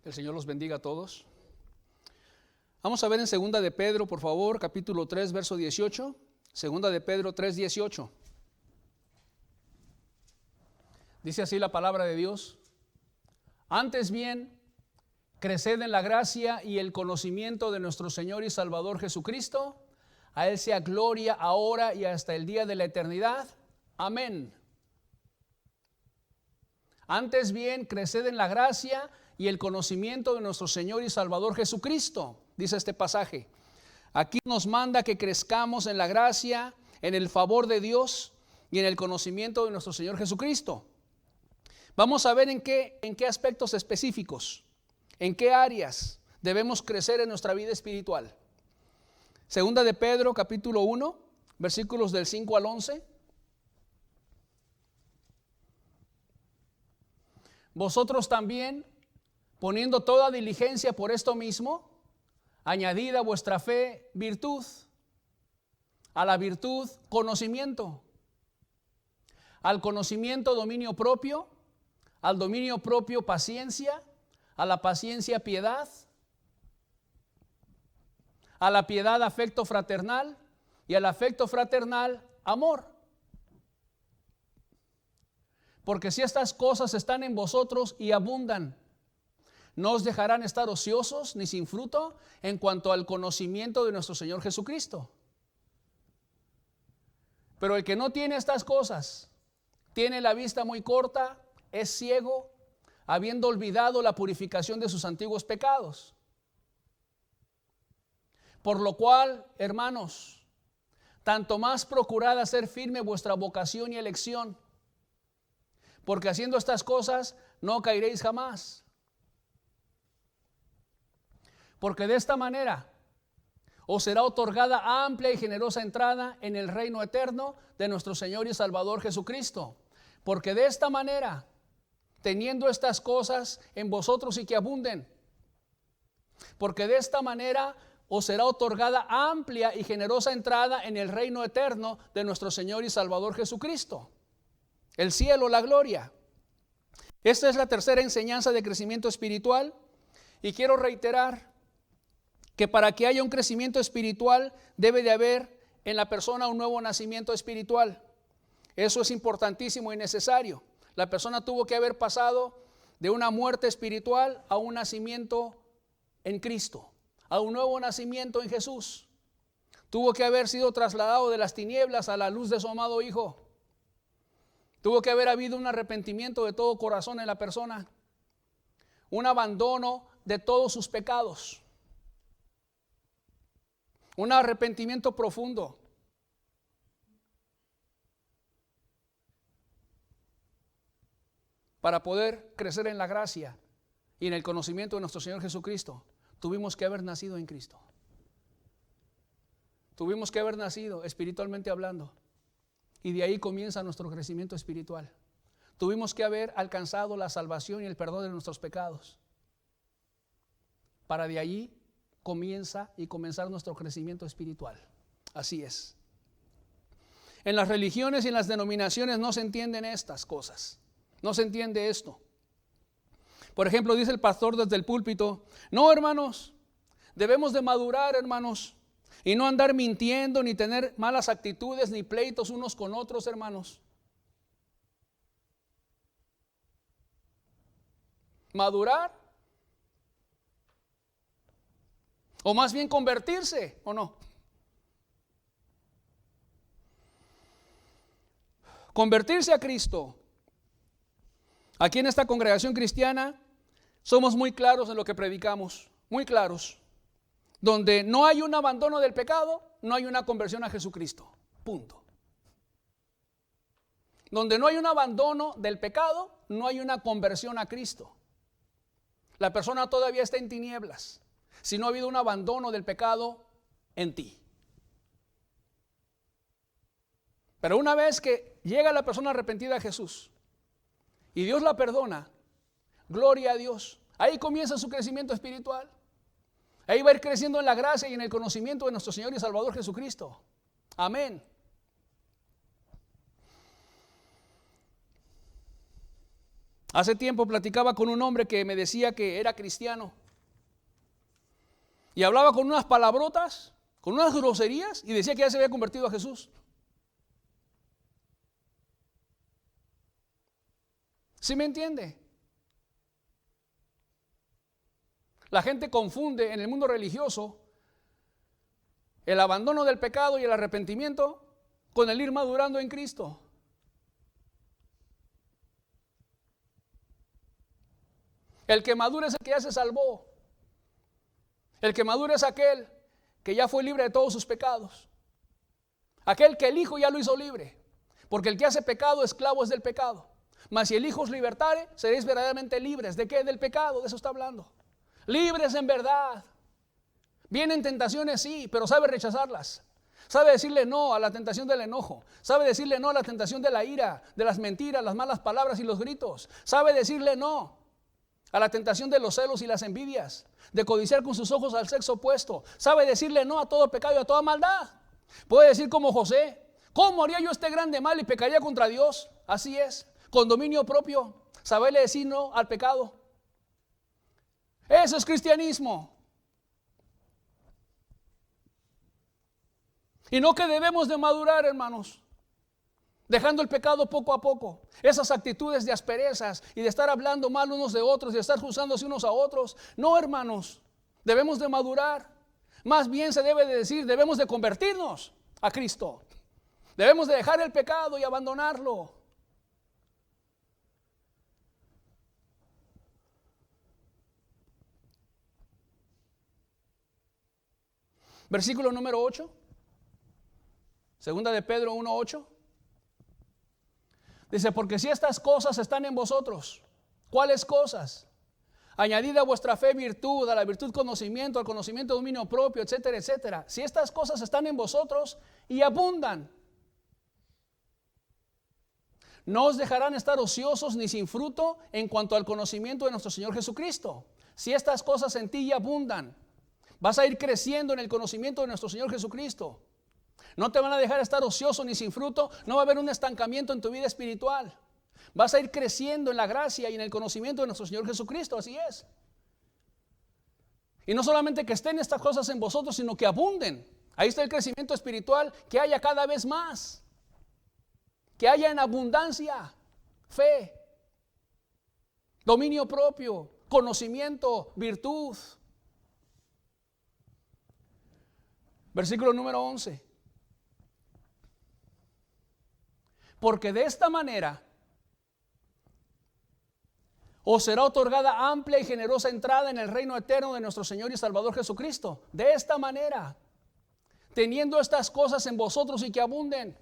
El Señor los bendiga a todos. Vamos a ver en Segunda de Pedro, por favor, capítulo 3, verso 18. Segunda de Pedro 3, 18. Dice así la palabra de Dios: antes bien, creced en la gracia y el conocimiento de nuestro Señor y Salvador Jesucristo. A Él sea gloria ahora y hasta el día de la eternidad. Amén. Antes bien, creced en la gracia y el conocimiento de nuestro Señor y Salvador Jesucristo. Dice este pasaje. Aquí nos manda que crezcamos en la gracia, en el favor de Dios y en el conocimiento de nuestro Señor Jesucristo. Vamos a ver en qué aspectos específicos, en qué áreas debemos crecer en nuestra vida espiritual. Segunda de Pedro, capítulo 1, versículos del 5 al 11. Vosotros también, poniendo toda diligencia por esto mismo, añadid a vuestra fe virtud, a la virtud conocimiento, al conocimiento dominio propio, al dominio propio paciencia, a la paciencia piedad, a la piedad afecto fraternal y al afecto fraternal amor. Porque si estas cosas están en vosotros y abundan, no os dejarán estar ociosos ni sin fruto en cuanto al conocimiento de nuestro Señor Jesucristo. Pero el que no tiene estas cosas, tiene la vista muy corta, es ciego, habiendo olvidado la purificación de sus antiguos pecados. Por lo cual, hermanos, tanto más procurad hacer firme vuestra vocación y elección, porque haciendo estas cosas no caeréis jamás. Porque de esta manera os será otorgada amplia y generosa entrada en el reino eterno de nuestro Señor y Salvador Jesucristo. Porque de esta manera, teniendo estas cosas en vosotros y que abunden, porque de esta manera os será otorgada amplia y generosa entrada en el reino eterno de nuestro Señor y Salvador Jesucristo. El cielo, la gloria. Esta es la tercera enseñanza de crecimiento espiritual, y quiero reiterar que para que haya un crecimiento espiritual debe de haber en la persona un nuevo nacimiento espiritual. Eso es importantísimo y necesario. La persona tuvo que haber pasado de una muerte espiritual a un nacimiento en Cristo, a un nuevo nacimiento en Jesús. Tuvo que haber sido trasladado de las tinieblas a la luz de su amado Hijo. Tuvo que haber habido un arrepentimiento de todo corazón en la persona, un abandono de todos sus pecados, un arrepentimiento profundo. Para poder crecer en la gracia y en el conocimiento de nuestro Señor Jesucristo, tuvimos que haber nacido en Cristo. Tuvimos que haber nacido espiritualmente hablando. Y de ahí comienza nuestro crecimiento espiritual. Tuvimos que haber alcanzado la salvación y el perdón de nuestros pecados. Para de allí comenzar nuestro crecimiento espiritual. Así es. En las religiones y en las denominaciones no se entienden estas cosas. No se entiende esto. Por ejemplo, dice el pastor desde el púlpito: no, hermanos, debemos de madurar, hermanos, y no andar mintiendo, ni tener malas actitudes, ni pleitos unos con otros, hermanos. Madurar, o más bien convertirse, ¿o no? Convertirse a Cristo. Aquí en esta congregación cristiana somos muy claros en lo que predicamos, muy claros. Donde no hay un abandono del pecado, no hay una conversión a Jesucristo. Punto. Donde no hay un abandono del pecado, no hay una conversión a Cristo. La persona todavía está en tinieblas, si no ha habido un abandono del pecado en ti. Pero una vez que llega la persona arrepentida a Jesús y Dios la perdona, gloria a Dios, ahí comienza su crecimiento espiritual. Ahí va a ir creciendo en la gracia y en el conocimiento de nuestro Señor y Salvador Jesucristo. Amén. Hace tiempo platicaba con un hombre que me decía que era cristiano. Y hablaba con unas palabrotas, con unas groserías, y decía que ya se había convertido a Jesús. ¿Sí me entiende? La gente confunde en el mundo religioso el abandono del pecado y el arrepentimiento con el ir madurando en Cristo. El que madura es el que ya se salvó. El que madura es aquel que ya fue libre de todos sus pecados. Aquel que el Hijo ya lo hizo libre. Porque el que hace pecado, esclavo es del pecado. Mas si el Hijo os libertare, seréis verdaderamente libres. ¿De qué? Del pecado, de eso está hablando. Libres en verdad. Vienen tentaciones, sí, pero sabe rechazarlas. Sabe decirle no a la tentación del enojo. Sabe decirle no a la tentación de la ira, de las mentiras, las malas palabras y los gritos. Sabe decirle no a la tentación de los celos y las envidias, de codiciar con sus ojos al sexo opuesto. Sabe decirle no a todo pecado y a toda maldad. Puede decir como José: ¿cómo haría yo este grande mal y pecaría contra Dios? Así es, con dominio propio, saberle decir no al pecado. Eso es cristianismo. Y no que debemos de madurar, hermanos, dejando el pecado poco a poco. Esas actitudes de asperezas y de estar hablando mal unos de otros, de estar juzgándose unos a otros. No, hermanos, debemos de madurar. Más bien se debe de decir, debemos de convertirnos a Cristo. Debemos de dejar el pecado y abandonarlo. Versículo número 8. Segunda de Pedro 1:8. Dice: porque si estas cosas están en vosotros. ¿Cuáles cosas? Añadid a vuestra fe virtud, a la virtud conocimiento, al conocimiento dominio propio, etcétera, etcétera. Si estas cosas están en vosotros y abundan, no os dejarán estar ociosos ni sin fruto en cuanto al conocimiento de nuestro Señor Jesucristo. Si estas cosas en ti abundan, vas a ir creciendo en el conocimiento de nuestro Señor Jesucristo. No te van a dejar estar ocioso ni sin fruto. No va a haber un estancamiento en tu vida espiritual. Vas a ir creciendo en la gracia y en el conocimiento de nuestro Señor Jesucristo. Así es. Y no solamente que estén estas cosas en vosotros, sino que abunden. Ahí está el crecimiento espiritual, que haya cada vez más. Que haya en abundancia fe, dominio propio, conocimiento, virtud. Versículo número 11. Porque de esta manera os será otorgada amplia y generosa entrada en el reino eterno de nuestro Señor y Salvador Jesucristo. De esta manera, teniendo estas cosas en vosotros y que abunden,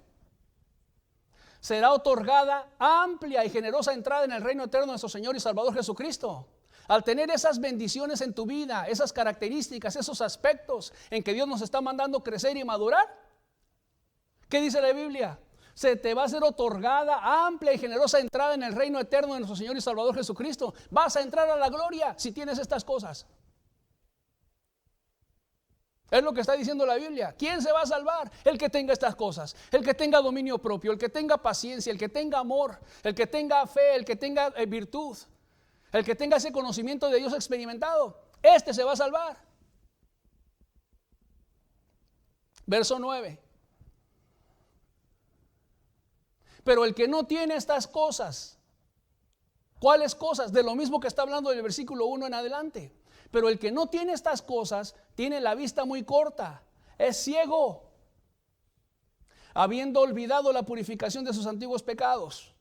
será otorgada amplia y generosa entrada en el reino eterno de nuestro Señor y Salvador Jesucristo. Al tener esas bendiciones en tu vida, esas características, esos aspectos en que Dios nos está mandando crecer y madurar, ¿qué dice la Biblia? Se te va a ser otorgada amplia y generosa entrada en el reino eterno de nuestro Señor y Salvador Jesucristo. Vas a entrar a la gloria si tienes estas cosas. Es lo que está diciendo la Biblia. ¿Quién se va a salvar? El que tenga estas cosas. El que tenga dominio propio, el que tenga paciencia, el que tenga amor, el que tenga fe, el que tenga virtud, el que tenga ese conocimiento de Dios experimentado. Este se va a salvar. Verso 9. Pero el que no tiene estas cosas, ¿cuáles cosas? De lo mismo que está hablando del versículo 1 en adelante. Pero el que no tiene estas cosas tiene la vista muy corta, es ciego, habiendo olvidado la purificación de sus antiguos pecados.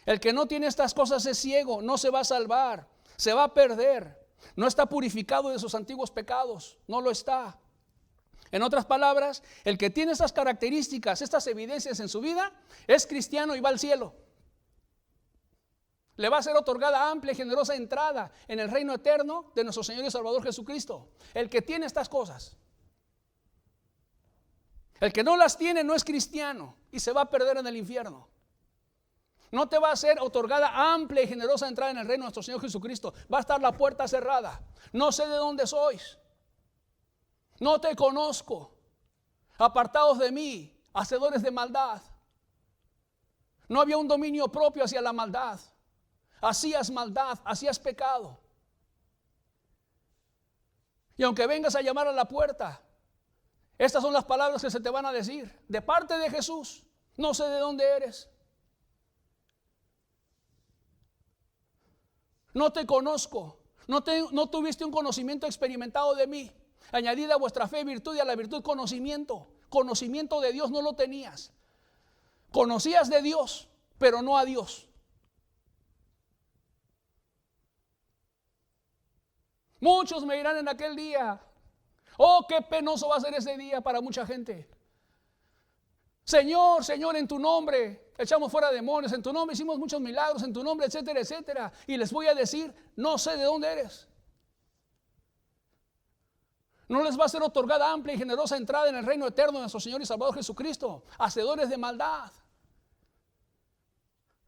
El que no tiene estas cosas es ciego, no se va a salvar, se va a perder, no está purificado de sus antiguos pecados, no lo está. En otras palabras, el que tiene estas características, estas evidencias en su vida, es cristiano y va al cielo. Le va a ser otorgada amplia y generosa entrada en el reino eterno de nuestro Señor y Salvador Jesucristo. El que tiene estas cosas. El que no las tiene no es cristiano y se va a perder en el infierno. No te va a ser otorgada amplia y generosa entrada en el reino de nuestro Señor Jesucristo. Va a estar la puerta cerrada. No sé de dónde sois. No te conozco. Apartados de mí, hacedores de maldad. No había un dominio propio hacia la maldad. hacías maldad, hacías pecado. Y aunque vengas a llamar a la puerta, estas son las palabras que se te van a decir. De parte de Jesús, no sé de dónde eres. No te conozco. No tuviste un conocimiento experimentado de mí. Añadida a vuestra fe virtud y a la virtud conocimiento. Conocimiento de Dios no lo tenías. Conocías de Dios, pero no a Dios. Muchos me dirán en aquel día, oh, qué penoso va a ser ese día para mucha gente. Señor, Señor, en tu nombre echamos fuera demonios, en tu nombre hicimos muchos milagros, en tu nombre, etcétera, etcétera. Y les voy a decir, no sé de dónde eres. No les va a ser otorgada amplia y generosa entrada en el reino eterno de nuestro Señor y Salvador Jesucristo. Hacedores de maldad.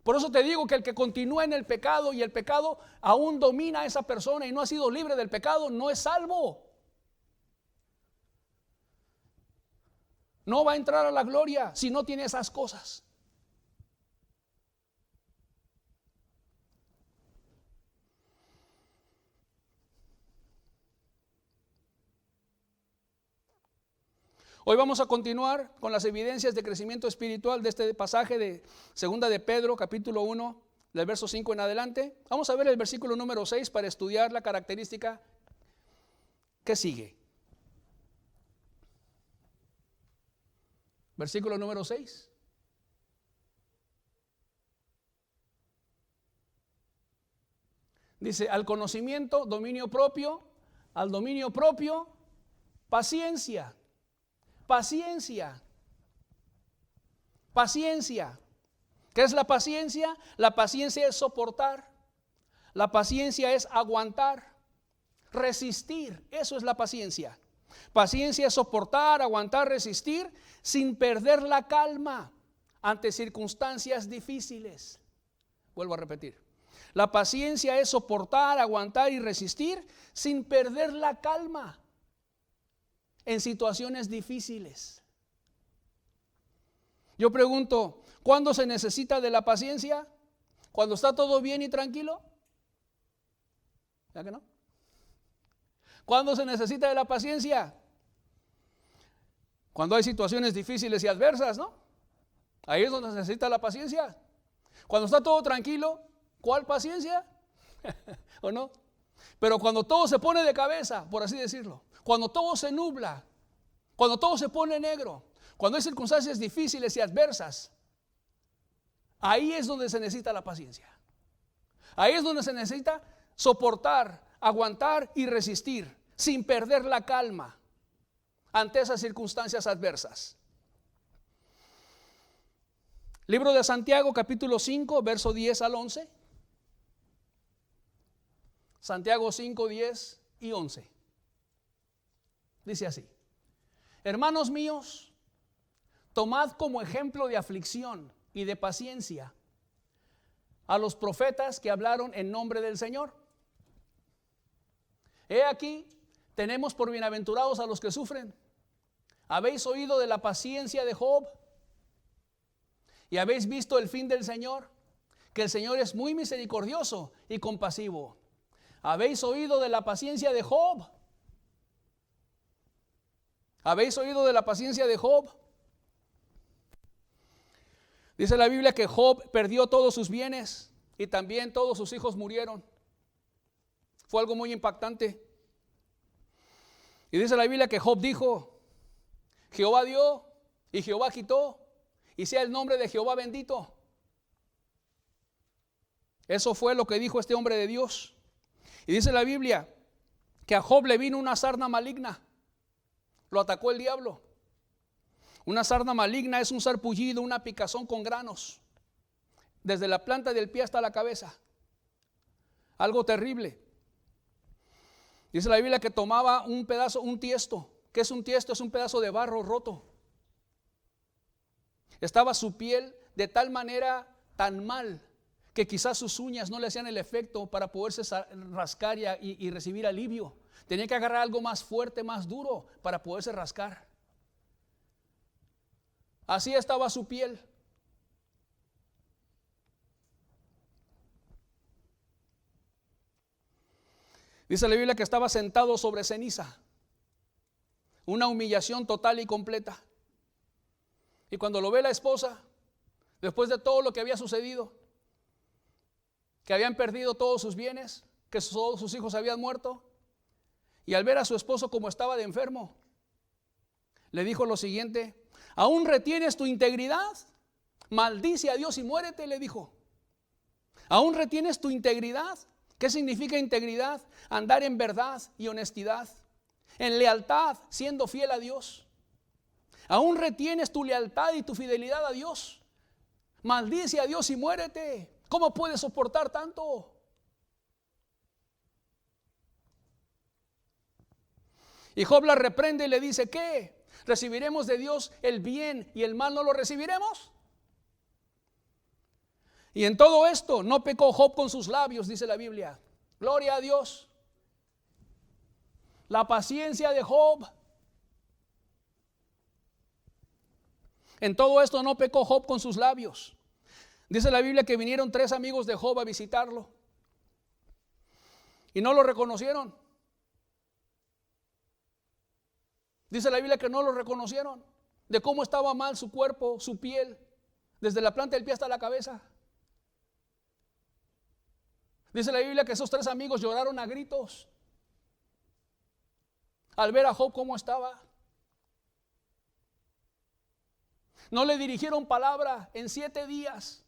Por eso te digo que el que continúa en el pecado y el pecado aún domina a esa persona y no ha sido libre del pecado, no es salvo. No va a entrar a la gloria si no tiene esas cosas. Hoy vamos a continuar con las evidencias de crecimiento espiritual de este pasaje de Segunda de Pedro, capítulo 1, del verso 5 en adelante. Vamos a ver el versículo número 6 para estudiar la característica que sigue. Versículo número 6. Dice, al conocimiento, dominio propio, al dominio propio, paciencia. Paciencia. Paciencia. ¿Qué es la paciencia? La paciencia es soportar. La paciencia es aguantar, resistir. Eso es la paciencia. Paciencia es soportar, aguantar, resistir sin perder la calma ante circunstancias difíciles. Vuelvo a repetir. La paciencia es soportar, aguantar y resistir sin perder la calma en situaciones difíciles. Yo pregunto, ¿cuándo se necesita de la paciencia? ¿Cuando está todo bien y tranquilo? ¿Ya que no? ¿Cuándo se necesita de la paciencia? Cuando hay situaciones difíciles y adversas, ¿no? Ahí es donde se necesita la paciencia. Cuando está todo tranquilo, ¿cuál paciencia? ¿O no? Pero cuando todo se pone de cabeza, por así decirlo, cuando todo se nubla, cuando todo se pone negro, cuando hay circunstancias difíciles y adversas, ahí es donde se necesita la paciencia. Ahí es donde se necesita soportar, aguantar y resistir sin perder la calma ante esas circunstancias adversas. Libro de Santiago, capítulo 5, verso 10 al 11. Santiago 5, 10 y 11. Dice así: hermanos míos, tomad como ejemplo de aflicción y de paciencia a los profetas que hablaron en nombre del Señor. He aquí, tenemos por bienaventurados a los que sufren. ¿Habéis oído de la paciencia de Job? ¿Y habéis visto el fin del Señor? Que el Señor es muy misericordioso y compasivo. ¿Habéis oído de la paciencia de Job? ¿Habéis oído de la paciencia de Job? Dice la Biblia que Job perdió todos sus bienes y también todos sus hijos murieron. Fue algo muy impactante. Y dice la Biblia que Job dijo: Jehová dio y Jehová quitó, y sea el nombre de Jehová bendito. Eso fue lo que dijo este hombre de Dios. Y dice la Biblia que a Job le vino una sarna maligna. Lo atacó el diablo. Una sarna maligna es un sarpullido, una picazón con granos, desde la planta del pie hasta la cabeza. Algo terrible. Dice la Biblia que tomaba un pedazo, un tiesto. ¿Qué es un tiesto? Es un pedazo de barro roto. Estaba su piel de tal manera tan mal que quizás sus uñas no le hacían el efecto para poderse rascar y recibir alivio. Tenía que agarrar algo más fuerte, más duro para poderse rascar. Así estaba su piel. Dice la Biblia que estaba sentado sobre ceniza. Una humillación total y completa. Y cuando lo ve la esposa, después de todo lo que había sucedido, que habían perdido todos sus bienes, que todos sus hijos habían muerto, y al ver a su esposo como estaba de enfermo, le dijo lo siguiente: ¿aún retienes tu integridad? Maldice a Dios y muérete, le dijo. ¿Aún retienes tu integridad? ¿Qué significa integridad? Andar en verdad y honestidad, en lealtad, siendo fiel a Dios. ¿Aún retienes tu lealtad y tu fidelidad a Dios? Maldice a Dios y muérete. ¿Cómo puedes soportar tanto? Y Job la reprende y le dice: ¿qué? ¿Recibiremos de Dios el bien y el mal no lo recibiremos? Y en todo esto no pecó Job con sus labios, dice la Biblia. Gloria a Dios. La paciencia de Job. En todo esto no pecó Job con sus labios. Dice la Biblia que vinieron 3 amigos de Job a visitarlo y no lo reconocieron. Dice la Biblia que no lo reconocieron, de cómo estaba mal su cuerpo, su piel, desde la planta del pie hasta la cabeza. Dice la Biblia que esos 3 amigos lloraron a gritos al ver a Job cómo estaba. No le dirigieron palabra en 7 días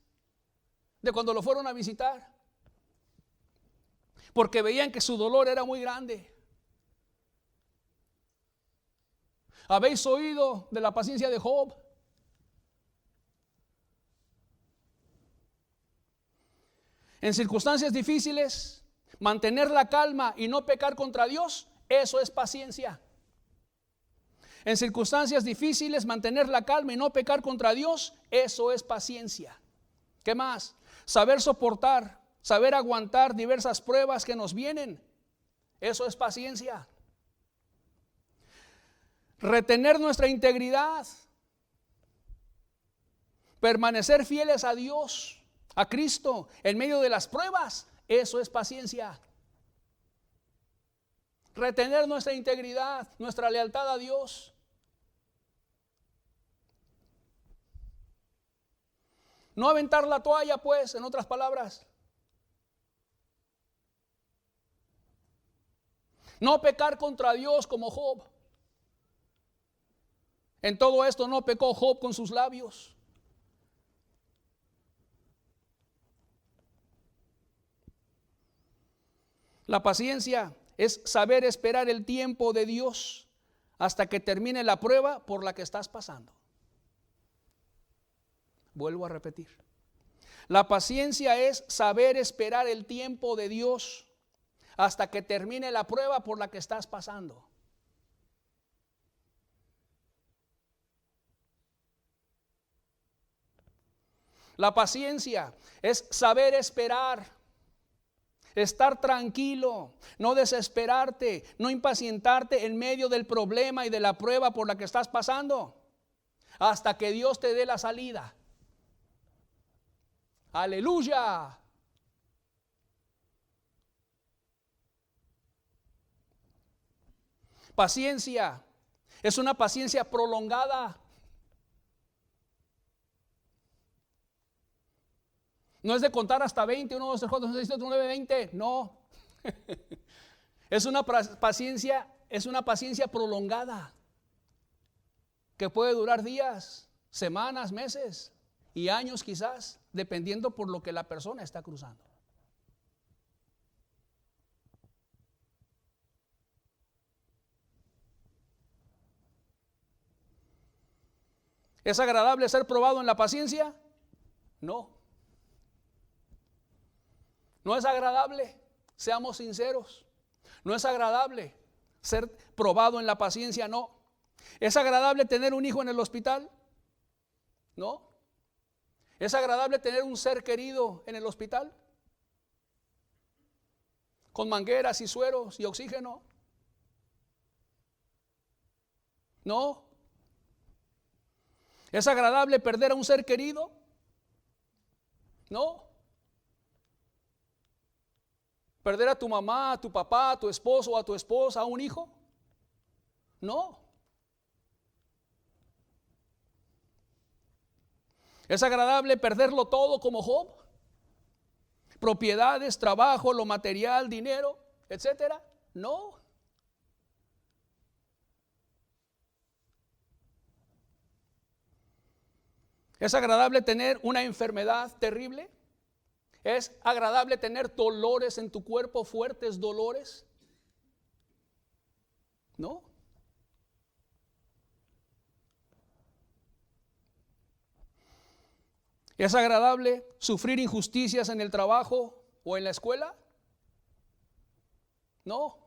de cuando lo fueron a visitar, porque veían que su dolor era muy grande. ¿Habéis oído de la paciencia de Job? En circunstancias difíciles, mantener la calma y no pecar contra Dios, eso es paciencia. En circunstancias difíciles, mantener la calma y no pecar contra Dios, eso es paciencia. ¿Qué más? Saber soportar, saber aguantar diversas pruebas que nos vienen, eso es paciencia. Retener nuestra integridad, permanecer fieles a Dios, a Cristo, en medio de las pruebas, eso es paciencia. Retener nuestra integridad, nuestra lealtad a Dios. No aventar la toalla, pues, en otras palabras. No pecar contra Dios como Job. En todo esto no pecó Job con sus labios. La paciencia es saber esperar el tiempo de Dios hasta que termine la prueba por la que estás pasando. Vuelvo a repetir. La paciencia es saber esperar el tiempo de Dios hasta que termine la prueba por la que estás pasando. La paciencia es saber esperar, estar tranquilo, no desesperarte, no impacientarte en medio del problema y de la prueba por la que estás pasando, hasta que Dios te dé la salida. Aleluya. Paciencia es una paciencia prolongada. No es de contar hasta 20, 1, 2, 3, 4, 5, 6, 7, 8, 9, 20. No. Es una paciencia prolongada que puede durar días, semanas, meses y años quizás, dependiendo por lo que la persona está cruzando. ¿Es agradable ser probado en la paciencia? No. No es agradable, seamos sinceros. No es agradable ser probado en la paciencia, no. ¿Es agradable tener un hijo en el hospital? No. ¿Es agradable tener un ser querido en el hospital? Con mangueras y sueros y oxígeno. No. ¿Es agradable perder a un ser querido? No. ¿Perder a tu mamá, a tu papá, a tu esposo o a tu esposa, a un hijo? No. ¿Es agradable perderlo todo como Job? Propiedades, trabajo, lo material, dinero, etcétera. No. ¿Es agradable tener una enfermedad terrible? ¿Es agradable tener dolores en tu cuerpo, fuertes dolores? No. ¿Es agradable sufrir injusticias en el trabajo o en la escuela? No.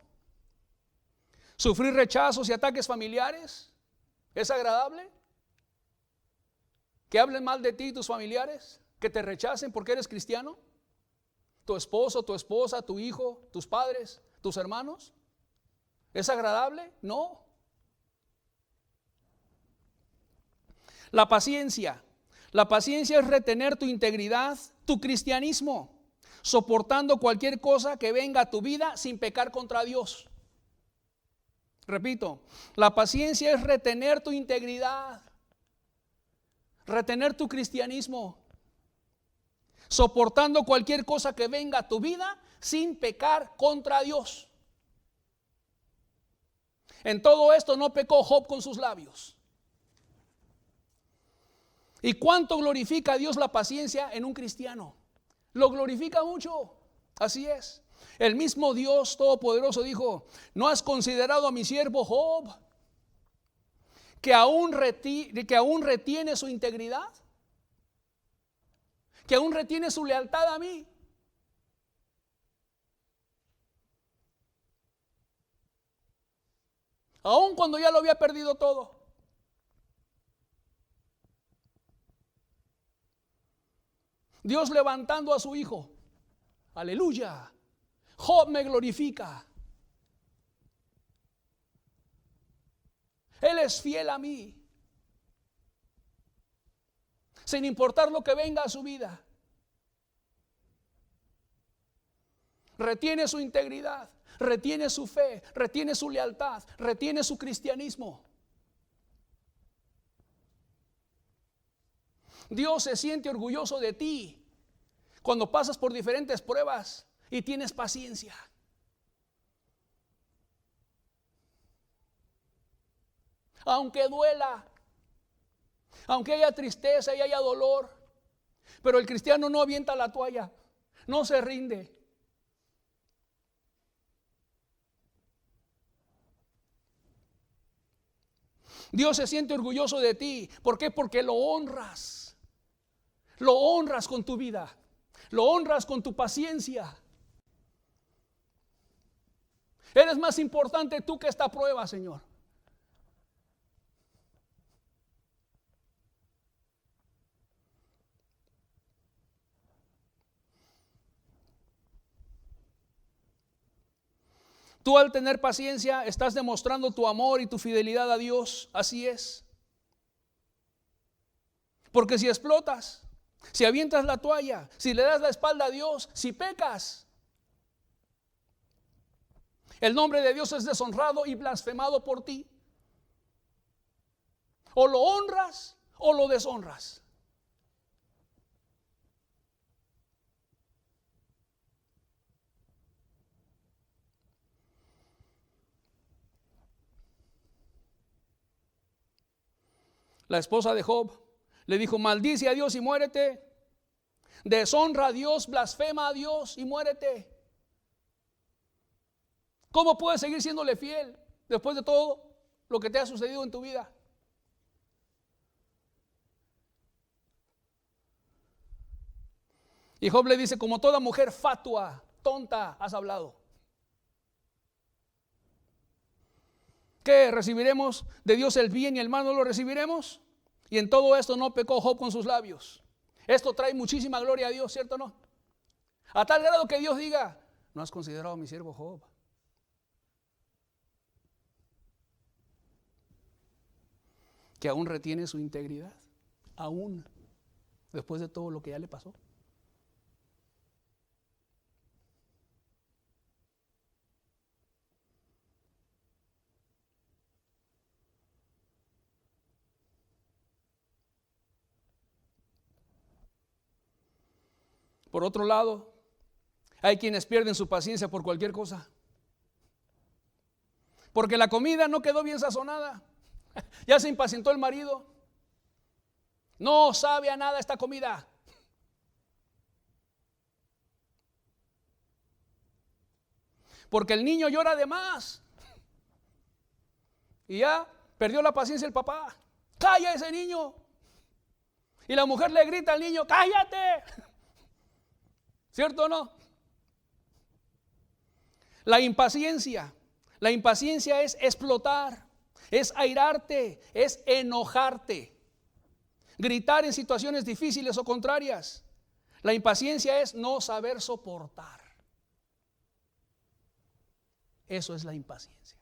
¿Sufrir rechazos y ataques familiares? ¿Es agradable? ¿Que hablen mal de ti tus familiares? ¿Que te rechacen porque eres cristiano? ¿Tu esposo, tu esposa, tu hijo, tus padres, tus hermanos? ¿Es agradable? No. La paciencia. La paciencia es retener tu integridad, tu cristianismo, soportando cualquier cosa que venga a tu vida sin pecar contra Dios. Repito, la paciencia es retener tu integridad, retener tu cristianismo, soportando cualquier cosa que venga a tu vida sin pecar contra Dios. En todo esto no pecó Job con sus labios. ¿Y cuánto glorifica a Dios la paciencia en un cristiano? Lo glorifica mucho, así es. El mismo Dios Todopoderoso dijo: ¿no has considerado a mi siervo Job, que aún retiene su integridad? Que aún retiene su lealtad a mí. Aún cuando ya lo había perdido todo. Dios levantando a su hijo. Aleluya. Job me glorifica. Él es fiel a mí. Sin importar lo que venga a su vida. Retiene su integridad, retiene su fe, retiene su lealtad, retiene su cristianismo. Dios se siente orgulloso de ti cuando pasas por diferentes pruebas y tienes paciencia. Aunque duela, aunque haya tristeza y haya dolor, pero el cristiano no avienta la toalla, no se rinde. Dios se siente orgulloso de ti. ¿Por qué? Porque lo honras. Lo honras con tu vida. Lo honras con tu paciencia. Eres más importante tú que esta prueba, Señor. Tú, al tener paciencia, estás demostrando tu amor y tu fidelidad a Dios. Así es. Porque si explotas, si avientas la toalla, si le das la espalda a Dios, si pecas, el nombre de Dios es deshonrado y blasfemado por ti. O lo honras o lo deshonras. La esposa de Job le dijo: maldice a Dios y muérete. Deshonra a Dios, blasfema a Dios y muérete. ¿Cómo puedes seguir siéndole fiel después de todo lo que te ha sucedido en tu vida? Y Job le dice: como toda mujer fatua, tonta, has hablado. ¿Qué recibiremos de Dios? El bien y el mal no lo recibiremos. Y en todo esto no pecó Job con sus labios. Esto trae muchísima gloria a Dios, ¿cierto o no? A tal grado que Dios diga: ¿no has considerado a mi siervo Job? Que aún retiene su integridad, aún después de todo lo que ya le pasó. Por otro lado, hay quienes pierden su paciencia por cualquier cosa. Porque la comida no quedó bien sazonada. Ya se impacientó el marido. No sabe a nada esta comida. Porque el niño llora de más. Y ya perdió la paciencia el papá. ¡Calla ese niño! Y la mujer le grita al niño: ¡cállate! ¿Cierto o no? La impaciencia es explotar, es airarte, es enojarte, gritar en situaciones difíciles o contrarias. La impaciencia es no saber soportar. Eso es la impaciencia.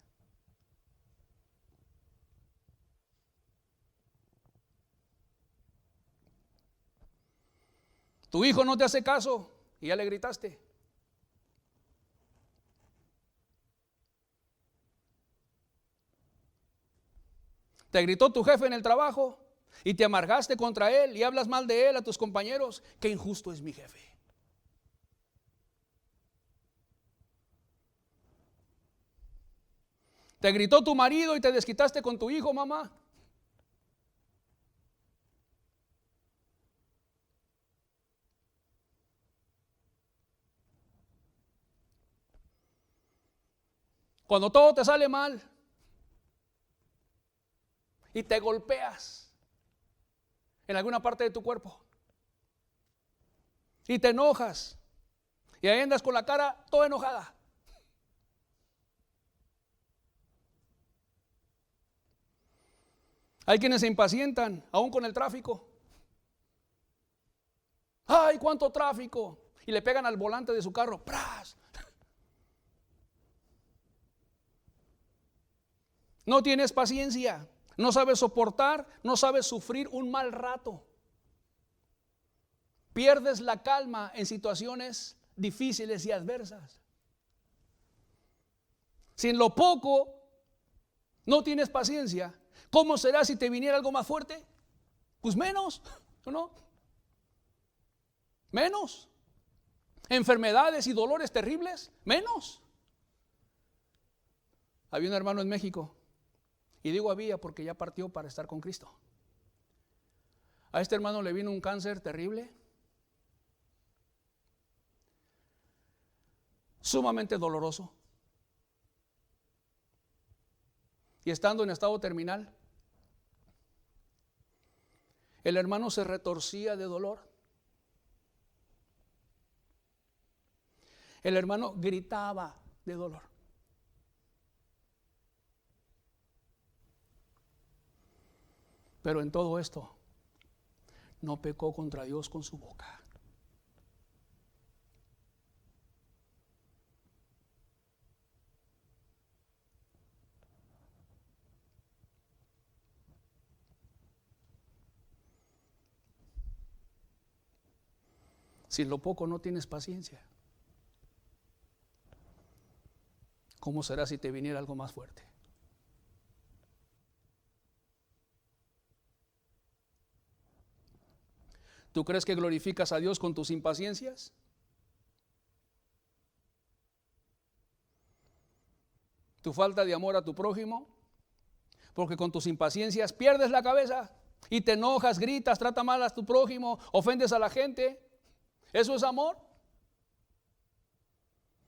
Tu hijo no te hace caso y ya le gritaste. Te gritó tu jefe en el trabajo y te amargaste contra él y hablas mal de él a tus compañeros. Qué injusto es mi jefe. Te gritó tu marido y te desquitaste con tu hijo, mamá. Cuando todo te sale mal y te golpeas en alguna parte de tu cuerpo y te enojas y ahí andas con la cara toda enojada. Hay quienes se impacientan aún con el tráfico. ¡Ay, cuánto tráfico! Y le pegan al volante de su carro. ¡Pras! No tienes paciencia, no sabes soportar, no sabes sufrir un mal rato. Pierdes la calma en situaciones difíciles y adversas. Si en lo poco no tienes paciencia, ¿cómo será si te viniera algo más fuerte? Pues menos, ¿no? Menos. Enfermedades y dolores terribles, menos. Había un hermano en México. Y digo había porque ya partió para estar con Cristo. A este hermano le vino un cáncer terrible, sumamente doloroso. Y estando en estado terminal, el hermano se retorcía de dolor. El hermano gritaba de dolor. Pero en todo esto no pecó contra Dios con su boca. Si en lo poco no tienes paciencia, ¿cómo será si te viniera algo más fuerte? ¿Tú crees que glorificas a Dios con tus impaciencias? ¿Tu falta de amor a tu prójimo? Porque con tus impaciencias pierdes la cabeza y te enojas, gritas, trata mal a tu prójimo, ofendes a la gente. ¿Eso es amor?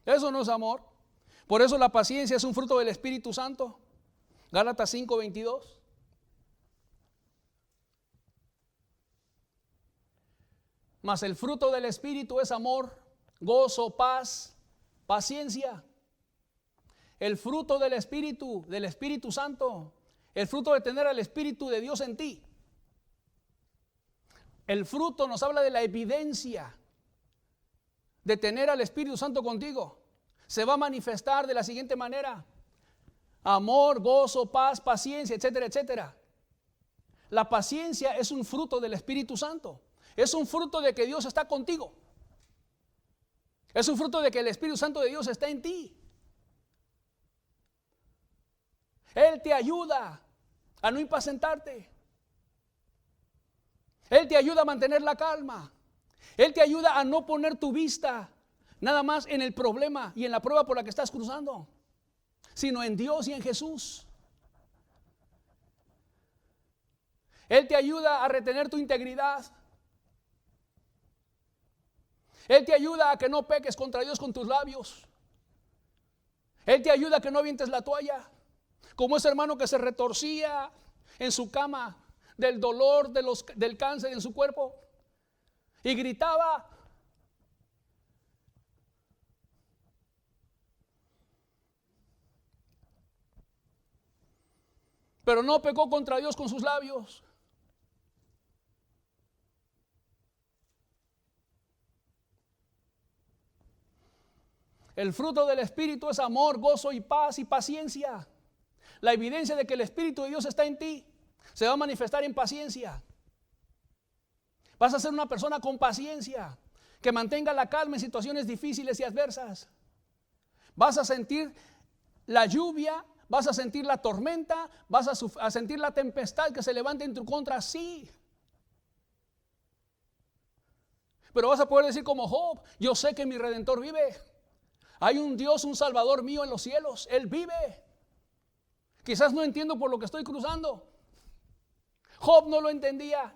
Eso no es amor. Por eso la paciencia es un fruto del Espíritu Santo. Gálatas 5:22. Mas el fruto del Espíritu es amor, gozo, paz, paciencia. El fruto del Espíritu Santo, el fruto de tener al Espíritu de Dios en ti. El fruto nos habla de la evidencia de tener al Espíritu Santo contigo. Se va a manifestar de la siguiente manera: amor, gozo, paz, paciencia, etcétera, etcétera. La paciencia es un fruto del Espíritu Santo. Es un fruto de que Dios está contigo. Es un fruto de que el Espíritu Santo de Dios está en ti. Él te ayuda a no impacientarte. Él te ayuda a mantener la calma. Él te ayuda a no poner tu vista nada más en el problema y en la prueba por la que estás cruzando, sino en Dios y en Jesús. Él te ayuda a retener tu integridad. Él te ayuda a que no peques contra Dios con tus labios. Él te ayuda a que no avientes la toalla, como ese hermano que se retorcía en su cama del dolor del cáncer en su cuerpo y gritaba. Pero no pecó contra Dios con sus labios. El fruto del Espíritu es amor, gozo y paz y paciencia. La evidencia de que el Espíritu de Dios está en ti se va a manifestar en paciencia. Vas a ser una persona con paciencia, que mantenga la calma en situaciones difíciles y adversas. Vas a sentir la lluvia, vas a sentir la tormenta, vas a sentir la tempestad que se levante en tu contra, sí. Pero vas a poder decir como Job: yo sé que mi Redentor vive. Hay un Dios, un Salvador mío en los cielos. Él vive. Quizás no entiendo por lo que estoy cruzando. Job no lo entendía.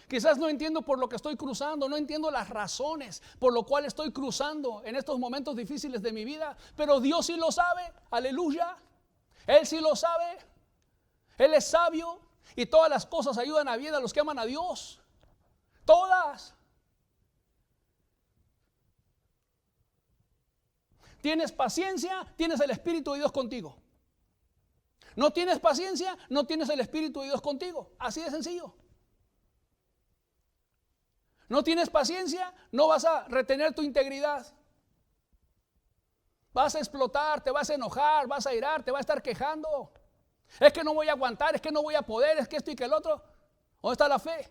Quizás no entiendo por lo que estoy cruzando, no entiendo las razones por lo cual estoy cruzando en estos momentos difíciles de mi vida, pero Dios sí lo sabe. Aleluya. Él sí lo sabe. Él es sabio y todas las cosas ayudan a bien a los que aman a Dios. Todas. Tienes paciencia, tienes el Espíritu de Dios contigo. No tienes paciencia, no tienes el Espíritu de Dios contigo. Así de sencillo. No tienes paciencia, no vas a retener tu integridad. Vas a explotar, te vas a enojar, vas a irar, te vas a estar quejando. Es que no voy a aguantar, es que no voy a poder, es que esto y que el otro. ¿Dónde está la fe?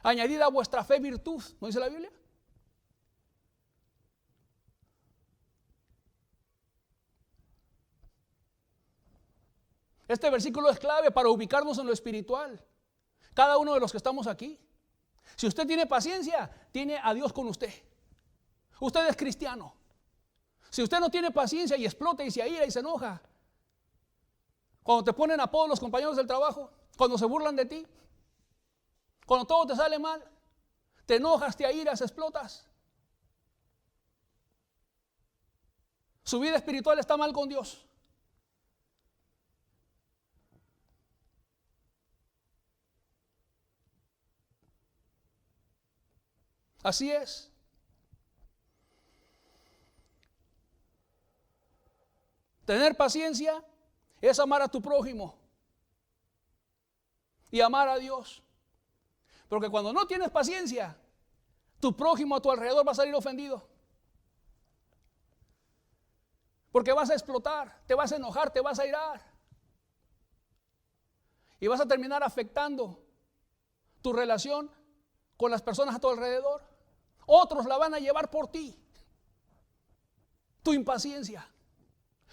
Añadida a vuestra fe virtud, ¿no dice la Biblia? Este versículo es clave para ubicarnos en lo espiritual. Cada uno de los que estamos aquí. Si usted tiene paciencia, tiene a Dios con usted. Usted es cristiano. Si usted no tiene paciencia y explota y se aira y se enoja, cuando te ponen apodo los compañeros del trabajo, cuando se burlan de ti, cuando todo te sale mal, te enojas, te airas, explotas. Su vida espiritual está mal con Dios. Así es. Tener paciencia es amar a tu prójimo y amar a Dios. Porque cuando no tienes paciencia, tu prójimo a tu alrededor va a salir ofendido. Porque vas a explotar, te vas a enojar, te vas a irar. Y vas a terminar afectando tu relación con las personas a tu alrededor. Otros la van a llevar por ti. Tu impaciencia.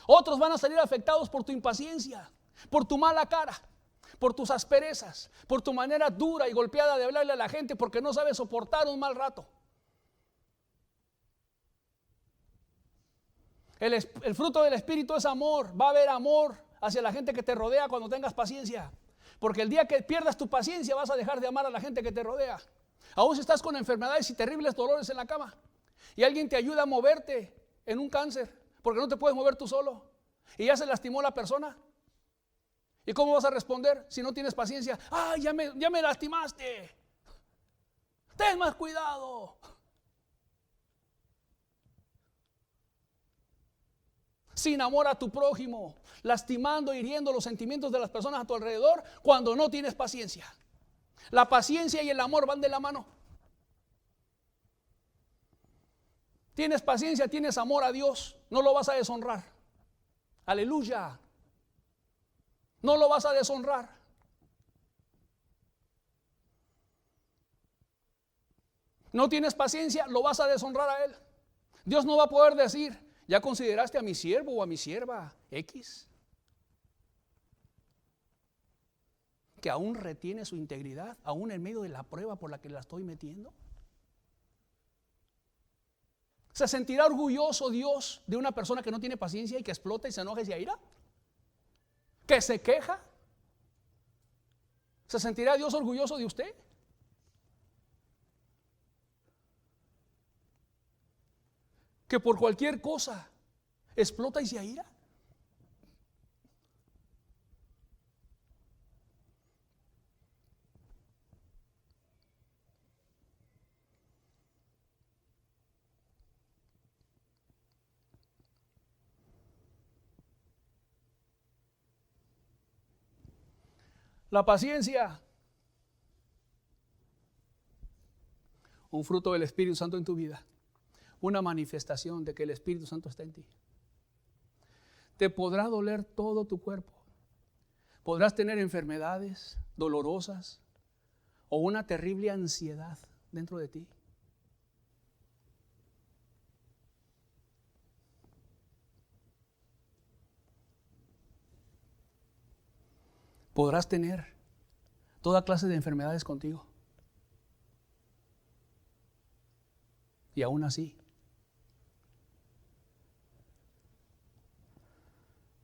Otros van a salir afectados por tu impaciencia, por tu mala cara, por tus asperezas, por tu manera dura y golpeada de hablarle a la gente porque no sabes soportar un mal rato. El fruto del Espíritu es amor. Va a haber amor hacia la gente que te rodea cuando tengas paciencia. Porque el día que pierdas tu paciencia vas a dejar de amar a la gente que te rodea. Aún si estás con enfermedades y terribles dolores en la cama y alguien te ayuda a moverte en un cáncer porque no te puedes mover tú solo y ya se lastimó la persona. ¿Y cómo vas a responder si no tienes paciencia? ¡Ay, ya me lastimaste! ¡Ten más cuidado! Sin amor a tu prójimo, lastimando, hiriendo los sentimientos de las personas a tu alrededor cuando no tienes paciencia. La paciencia y el amor van de la mano. Tienes paciencia, tienes amor a Dios, no lo vas a deshonrar. Aleluya. No lo vas a deshonrar. No tienes paciencia, lo vas a deshonrar a Él. Dios no va a poder decir: ¿ya consideraste a mi siervo o a mi sierva X? que aún retiene su integridad, aún en medio de la prueba por la que la estoy metiendo? ¿Se sentirá orgulloso Dios de una persona que no tiene paciencia y que explota y se enoja y se aira? ¿Que se queja? ¿Se sentirá Dios orgulloso de usted? ¿Que por cualquier cosa explota y se aira? La paciencia, un fruto del Espíritu Santo en tu vida, una manifestación de que el Espíritu Santo está en ti. Te podrá doler todo tu cuerpo, podrás tener enfermedades dolorosas o una terrible ansiedad dentro de ti. Podrás tener toda clase de enfermedades contigo. Y aún así,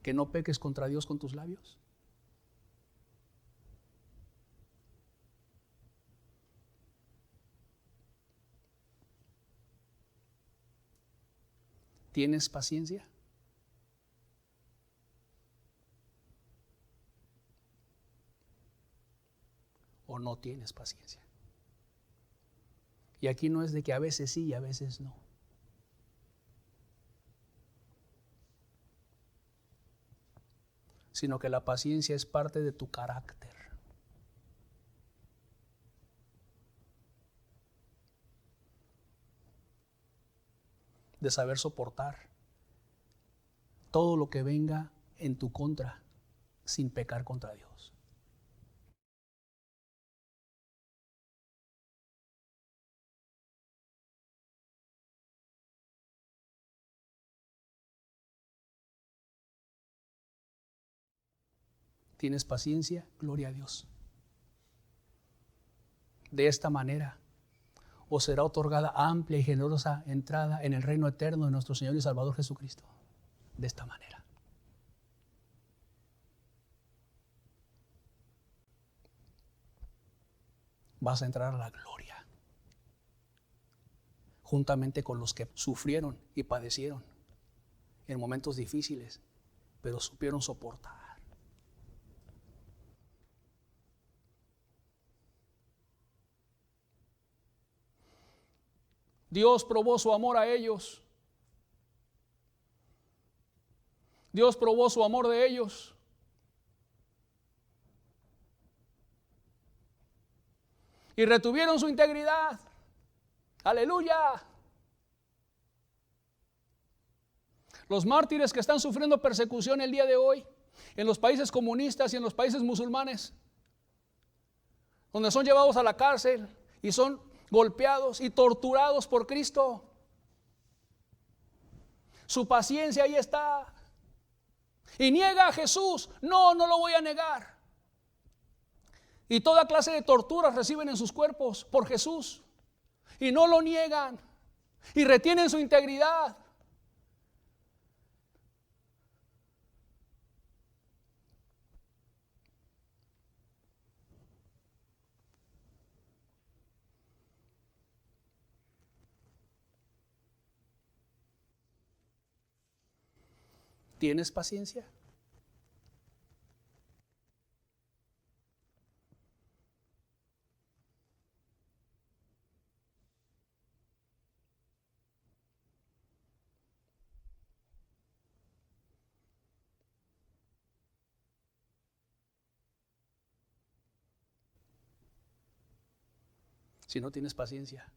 que no peques contra Dios con tus labios. ¿Tienes paciencia? ¿O no tienes paciencia? Y aquí no es de que a veces sí y a veces no. Sino que la paciencia es parte de tu carácter. De saber soportar todo lo que venga en tu contra sin pecar contra Dios. ¿Tienes paciencia? Gloria a Dios. De esta manera os será otorgada amplia y generosa entrada en el reino eterno de nuestro Señor y Salvador Jesucristo. De esta manera. Vas a entrar a la gloria, juntamente con los que sufrieron y padecieron en momentos difíciles, pero supieron soportar. Dios probó su amor a ellos. Dios probó su amor de ellos. Y retuvieron su integridad. Aleluya. Los mártires que están sufriendo persecución el día de hoy, en los países comunistas y en los países musulmanes, donde son llevados a la cárcel y son golpeados y torturados por Cristo. Su paciencia ahí está. Y niega a Jesús. No, no lo voy a negar. Y toda clase de torturas reciben en sus cuerpos por Jesús. Y no lo niegan. Y retienen su integridad. ¿Tienes paciencia? Si no tienes paciencia,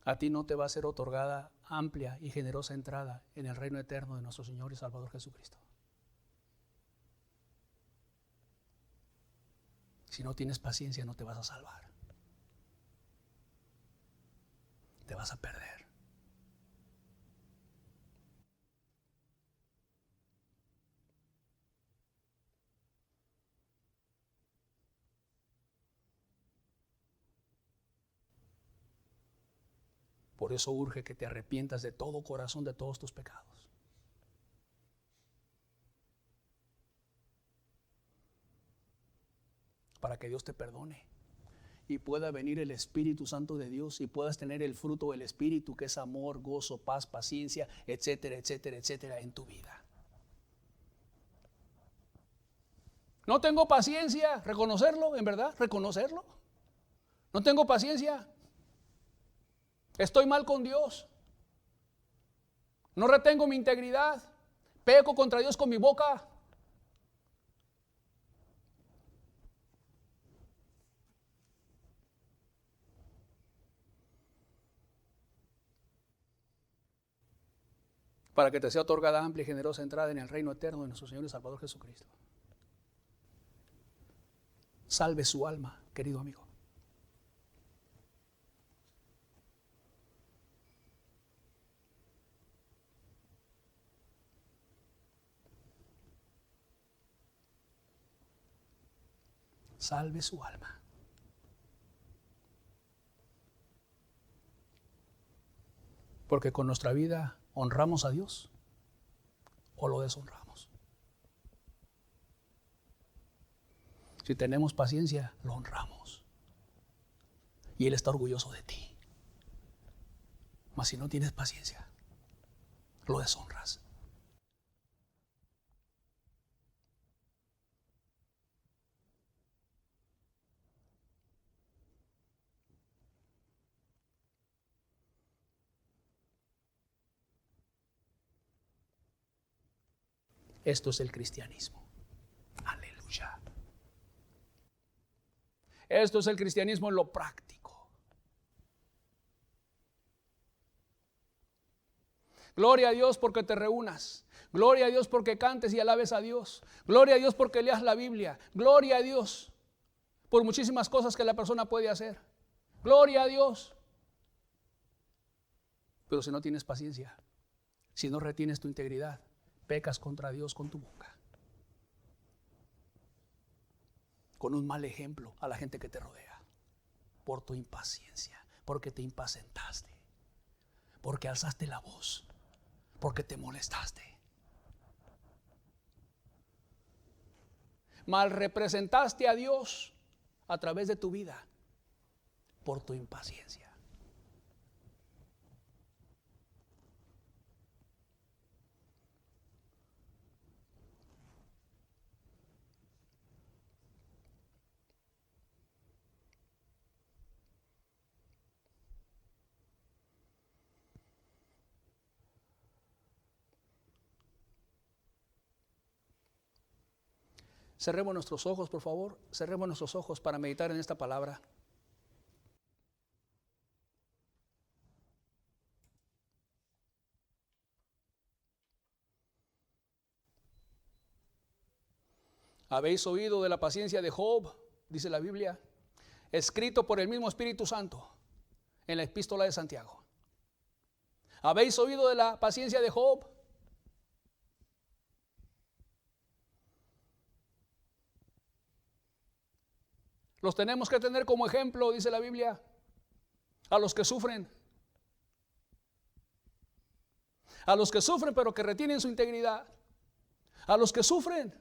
a ti no te va a ser otorgada amplia y generosa entrada en el reino eterno de nuestro Señor y Salvador Jesucristo. Si no tienes paciencia, no te vas a salvar. Te vas a perder. Por eso urge que te arrepientas de todo corazón de todos tus pecados. Para que Dios te perdone y pueda venir el Espíritu Santo de Dios y puedas tener el fruto del Espíritu, que es amor, gozo, paz, paciencia, etcétera, etcétera, etcétera, en tu vida. No tengo paciencia, reconocerlo, en verdad, reconocerlo. No tengo paciencia. Estoy mal con Dios. No retengo mi integridad. Peco contra Dios con mi boca. Para que te sea otorgada amplia y generosa entrada en el reino eterno de nuestro Señor y Salvador Jesucristo. Salve su alma, querido amigo. Salve su alma. Porque con nuestra vida honramos a Dios o lo deshonramos. Si tenemos paciencia, lo honramos. Y Él está orgulloso de ti. Mas si no tienes paciencia, lo deshonras. Esto es el cristianismo. Aleluya. Esto es el cristianismo en lo práctico. Gloria a Dios porque te reúnas. Gloria a Dios porque cantes y alabes a Dios. Gloria a Dios porque leas la Biblia. Gloria a Dios por muchísimas cosas que la persona puede hacer. Gloria a Dios. Pero si no tienes paciencia, si no retienes tu integridad, pecas contra Dios con tu boca, con un mal ejemplo a la gente que te rodea, por tu impaciencia, porque te impacientaste, porque alzaste la voz, porque te molestaste. Mal representaste a Dios a través de tu vida por tu impaciencia. Cerremos nuestros ojos, por favor. Cerremos nuestros ojos para meditar en esta palabra. Habéis oído de la paciencia de Job, dice la Biblia, escrito por el mismo Espíritu Santo en la epístola de Santiago. Habéis oído de la paciencia de Job. Los tenemos que tener como ejemplo, dice la Biblia, a los que sufren. A los que sufren pero que retienen su integridad. A los que sufren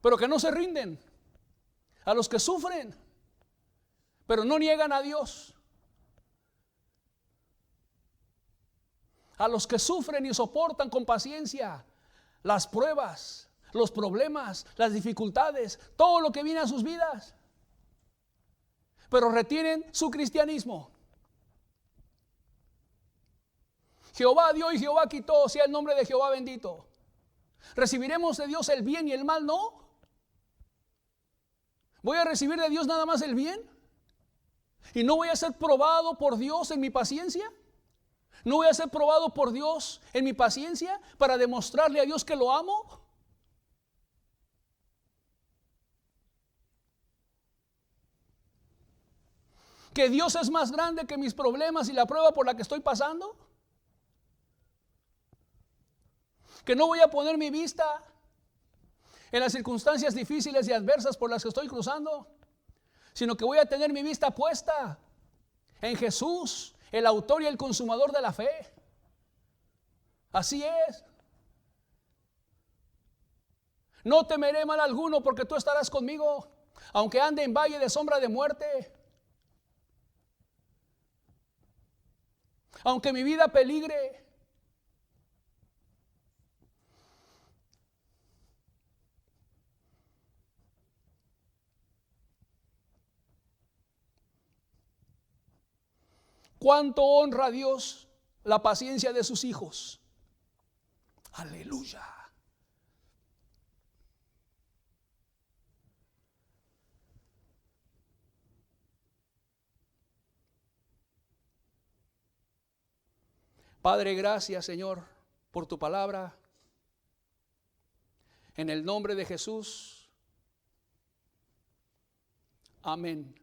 pero que no se rinden. A los que sufren pero no niegan a Dios. A los que sufren y soportan con paciencia las pruebas, los problemas, las dificultades, todo lo que viene a sus vidas, pero retienen su cristianismo. Jehová dio y Jehová quitó, sea el nombre de Jehová bendito. ¿Recibiremos de Dios el bien y el mal? No. ¿Voy a recibir de Dios nada más el bien? ¿Y no voy a ser probado por Dios en mi paciencia? ¿No voy a ser probado por Dios en mi paciencia para demostrarle a Dios que lo amo? ¿Que Dios es más grande que mis problemas y la prueba por la que estoy pasando? ¿Que no voy a poner mi vista en las circunstancias difíciles y adversas por las que estoy cruzando? Sino que voy a tener mi vista puesta en Jesús, el autor y el consumador de la fe. Así es. No temeré mal alguno, porque tú estarás conmigo, aunque ande en valle de sombra de muerte, aunque mi vida peligre. Cuánto honra a Dios la paciencia de sus hijos. Aleluya. Padre, gracias, Señor, por tu palabra. En el nombre de Jesús. Amén.